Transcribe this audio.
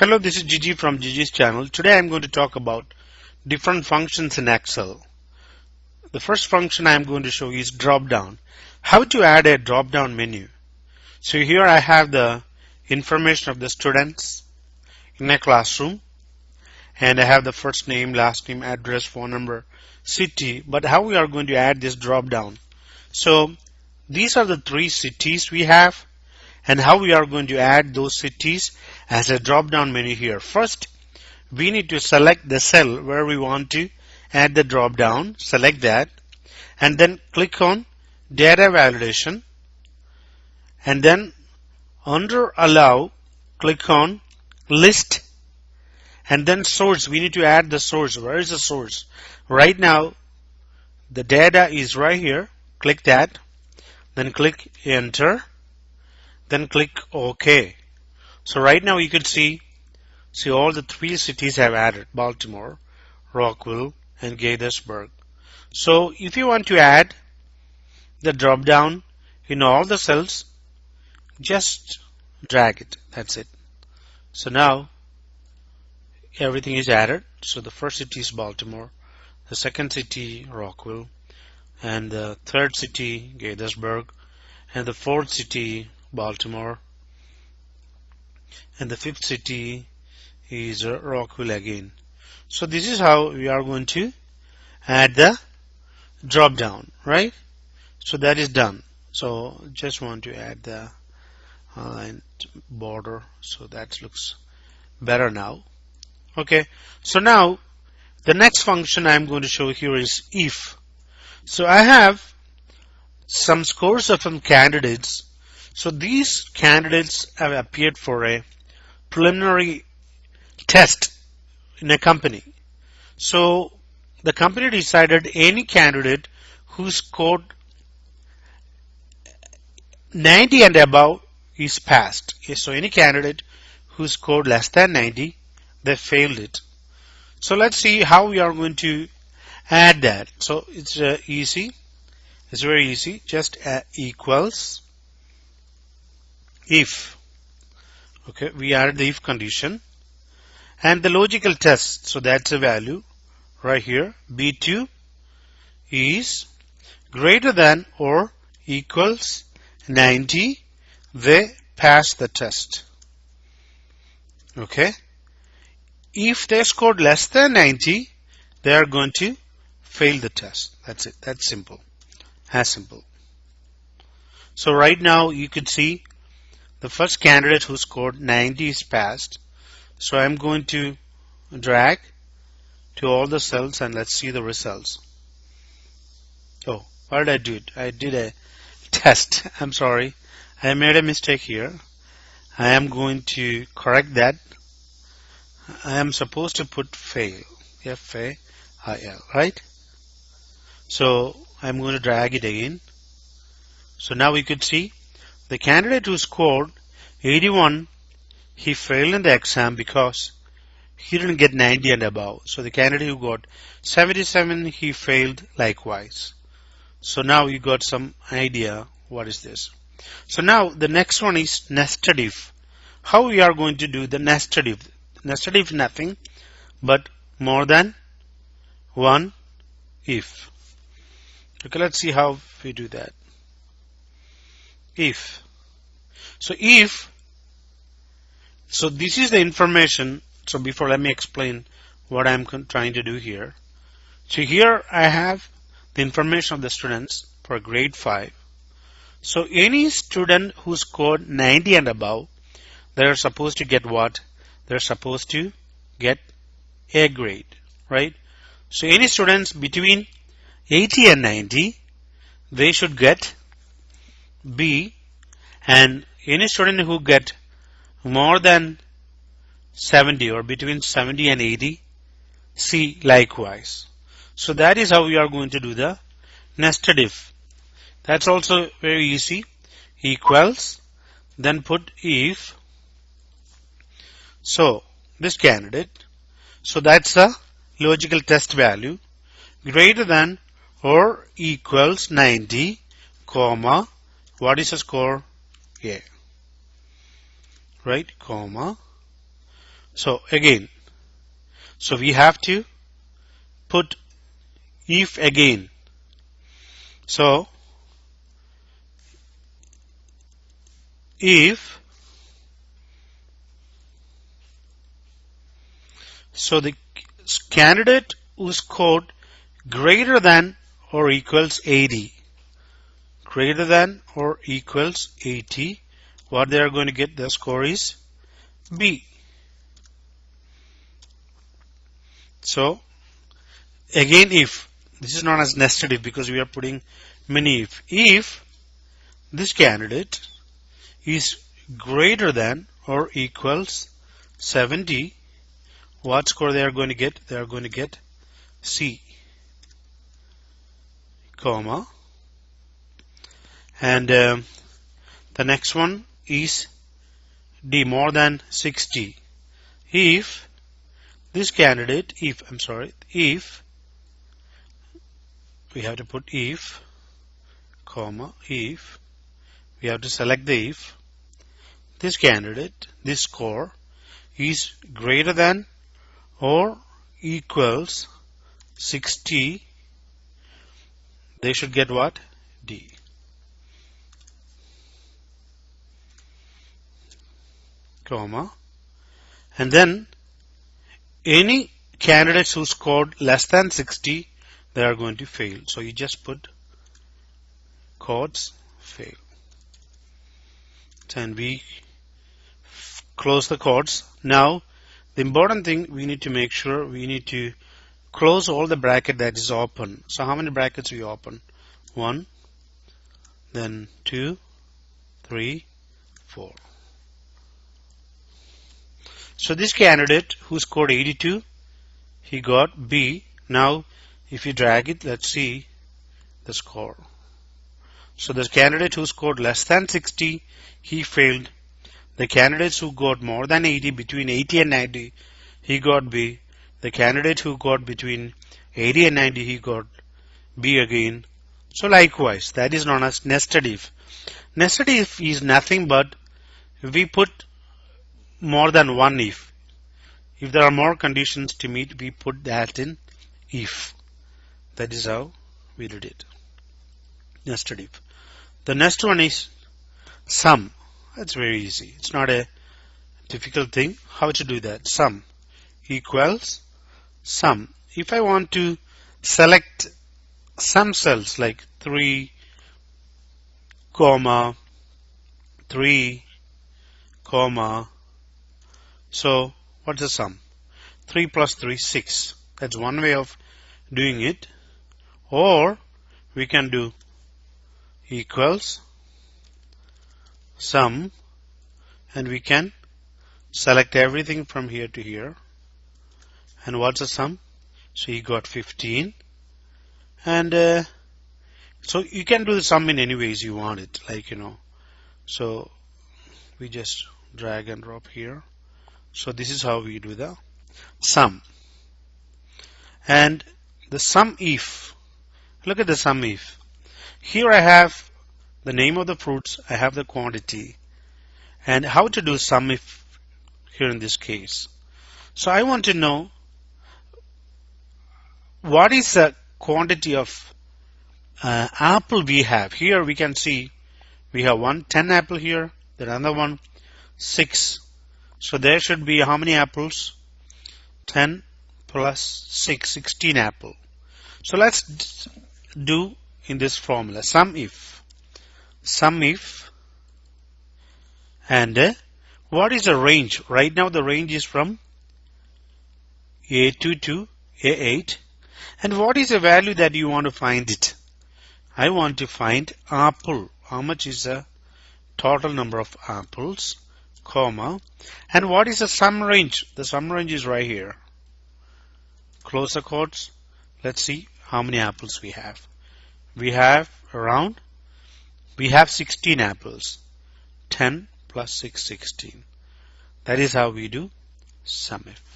Hello, this is Gigi from Gigi's channel. Today I'm going to talk about different functions in Excel. The first function I'm going to show you is Dropdown. How to add a drop-down menu. So here I have the information of the students in a classroom, and I have the first name, last name, address, phone number, city. But how we are going to add this drop-down? So these are the three cities we have, and how we are going to add those cities as a drop-down menu here. First, we need to select the cell where we want to add the drop-down. Select that, and then click on Data Validation, and then under Allow, click on List, and then Source. We need to add the source. Where is the source? Right now, the data is right here. Click that, then click Enter, then click OK. So right now you can see all the three cities have added: Baltimore, Rockville, and Gaithersburg. So if you want to add the drop down in all the cells, just drag it. That's it. So now everything is added. So the first city is Baltimore, the second city Rockville, and the third city Gaithersburg, and the fourth city Baltimore, and the fifth city is Rockville again. So this is how we are going to add the drop down, right? So that is done. So just want to add the border, so that looks better now. Okay, so now the next function I'm going to show here is if. So I have some scores of some candidates. So these candidates have appeared for a preliminary test in a company. So the company decided any candidate who scored 90 and above is passed. So any candidate who scored less than 90, they failed it. So let's see how we are going to add that. So it's easy. It's very easy. Just equals if. Okay, we added the if condition and the logical test. So that's a value right here. B2 is greater than or equals 90. They pass the test. Okay. If they scored less than 90, they are going to fail the test. That's it. That's simple. As simple. So right now you could see the first candidate who scored 90 is passed. So I'm going to drag to all the cells and let's see the results. Oh, what did I do? I did a test. I'm sorry. I made a mistake here. I am going to correct that. I am supposed to put fail. F-A-I-L, right? So I'm going to drag it again. So now we could see the candidate who scored 81, he failed in the exam because he didn't get 90 and above. So the candidate who got 77, he failed likewise. So now you got some idea what is this. So now the next one is nested if. How we are going to do the nested if? Nested if nothing but more than one if. Okay, let's see how we do that. If. So if, so this is the information. So before, let me explain what I'm trying to do here. So here I have the information of the students for grade 5. So any student who scored 90 and above, they're supposed to get what? They're supposed to get A grade, right? So any students between 80 and 90, they should get B, and any student who get more than 70 or between 70 and 80, C likewise. So that is how we are going to do the nested if. That's also very easy. Equals, then put if. So this candidate, so that's the logical test value, greater than or equals 90, comma, what is the score? A. Right, comma, So again, so we have to put if again. So if, so the candidate who scored greater than or equals 80, greater than or equals 80, what they are going to get, the score is B. So again, if, this is known as nested if because we are putting many if this candidate is greater than or equals 70, what score they are going to get? They are going to get C, comma, and the next one is D, more than 60. If this candidate, if we have to put if, comma, if we have to select the if this candidate, this score is greater than or equals 60, they should get what? D. Comma, and then any candidates who scored less than 60, they are going to fail. So you just put quotes fail. And we close the quotes. Now the important thing, we need to make sure we need to close all the bracket that is open. So how many brackets we open? 1, then 2, 3, 4. So this candidate who scored 82, he got B. Now if you drag it, let's see the score. So the candidate who scored less than 60, he failed. The candidates who got more than 80, between 80 and 90, he got B. The candidate who got between 80 and 90, he got B again. So likewise, that is known as nested if. Nested if is nothing but we put more than one if. If there are more conditions to meet, we put that in if. That is how we did it. Nested if. The next one is sum. That's very easy. It's not a difficult thing. How to do that? Sum equals sum. If I want to select some cells like 3, 3, so what's the sum? 3 plus 3, 6. That's one way of doing it. Or we can do equals sum, and we can select everything from here to here. And what's the sum? So you got 15. And so you can do the sum in any ways you want it, like, so we just drag and drop here. So this is how we do the sum. And the sum if, look at the sum if. Here I have the name of the fruits, I have the quantity, and how to do sum if here in this case. So I want to know what is the quantity of apple we have. Here we can see we have 10 apple here, then another one 6. So there should be how many apples? 10 plus 6, 16 apple. So let's do in this formula sum if, and what is the range? Right now the range is from A2 to A8. And what is the value that you want to find it? I want to find apple. How much is the total number of apples, comma, and what is the sum range? The sum range is right here. Close the quotes. Let's see how many apples we have. We have 16 apples. 10 plus 6, 16. That is how we do sum if.